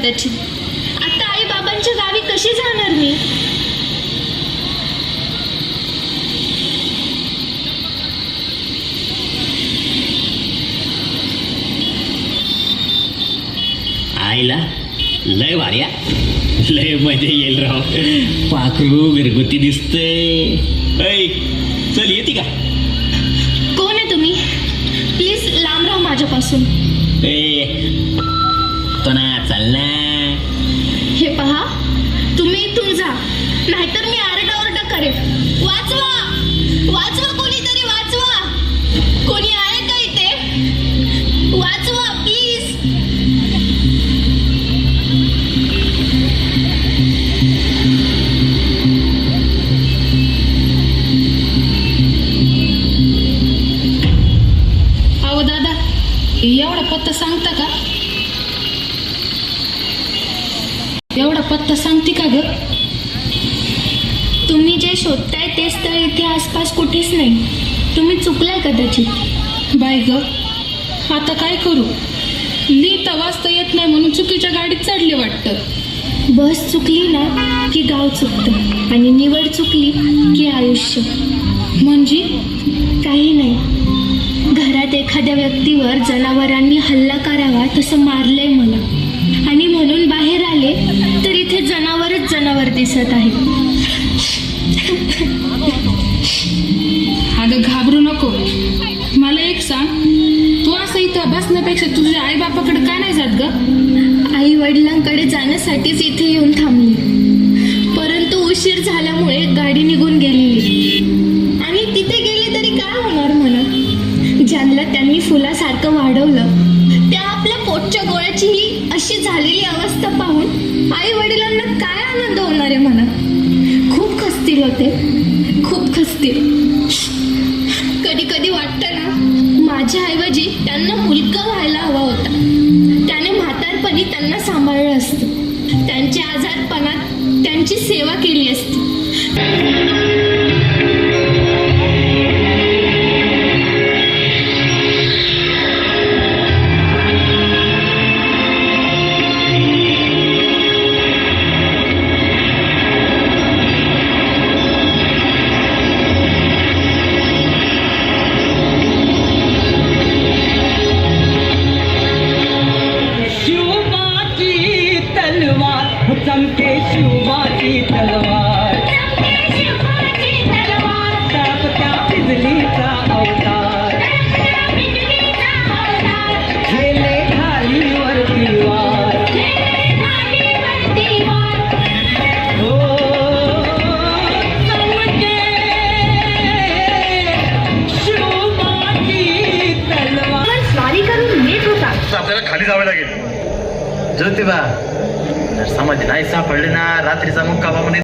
कदाचित. आता आई बाबांच्या गावी कशी जाणार मी? आईला लय वाऱ्या, लय मजा येईल राव. पाखरू घरगुती दिसतंय. ऐ चल येते का? कोण आहे तुम्ही? प्लीज लांब राहा माझ्यापासून. ए तो ना चल ना. हे पहा, तुम्ही इथून जा, नाहीतर मी आरडाओरडा करेन. वाचवा, वाचवा, कोणीतरी वाचवा. कोणी आहे का इथे? वाचवा प्लीज. अहो दादा, एवढा पत्ता सांगता का? एवढा पत्ता सांगते का ग? तुम्ही जे शोधताय ते स्थळ इथे आसपास कुठेच नाही. तुम्ही चुकलाय कदाचित. बाय ग, आता काय करू? लिहिता वाचता येत नाही म्हणून चुकीच्या गाडीत चढले वाटतं. बस चुकली ना की गाव चुकतं, आणि निवड चुकली की आयुष्य. म्हणजे काही नाही. घरात एखाद्या व्यक्तीवर जनावरांनी हल्ला करावा तसं मारलंय मला, आणि म्हणून बाहेर आले तर इथे जनावरच जनावर दिसत आहे. अगं घाबरू नको. मला एक सांग, तू असं इथं बसण्यापेक्षा तुझ्या आई बापाकडे का नाही जात ग? आई वडिलांकडे जाण्यासाठीच इथे येऊन थांबली, परंतु उशीर झाल्यामुळे गाडी निघून गेलेली. आणि तिथे गेले तरी काय होणार म्हणा? ज्यांना त्यांनी फुलासारखं वाढवलं त्या आपल्या पोटच्या गोळ्याची ही अशी झालेली अवस्था पाहून आई वडिलांना काय आनंद होणार आहे म्हणा? खूप खसतील होते, खूप खसतील. कधी कधी वाटतं ना, माझ्या ऐवजी त्यांना मुलगा व्हायला हवा होता. त्याने म्हातारपणी त्यांना सांभाळलं असतं, त्यांच्या आजारपणात त्यांची सेवा केली असती. चमके शिवाची तलवार, तापत्या बिजलीचा अवतार, गेले खालीवरती वार. हो चमके शिवाची तलवार. स्वारी करून येत होता. आपल्याला खाली जावे लागेल. ज्योतिबा, जर समाधी नाही सापडले ना, रात्रीचा मुक्कामा म्हणे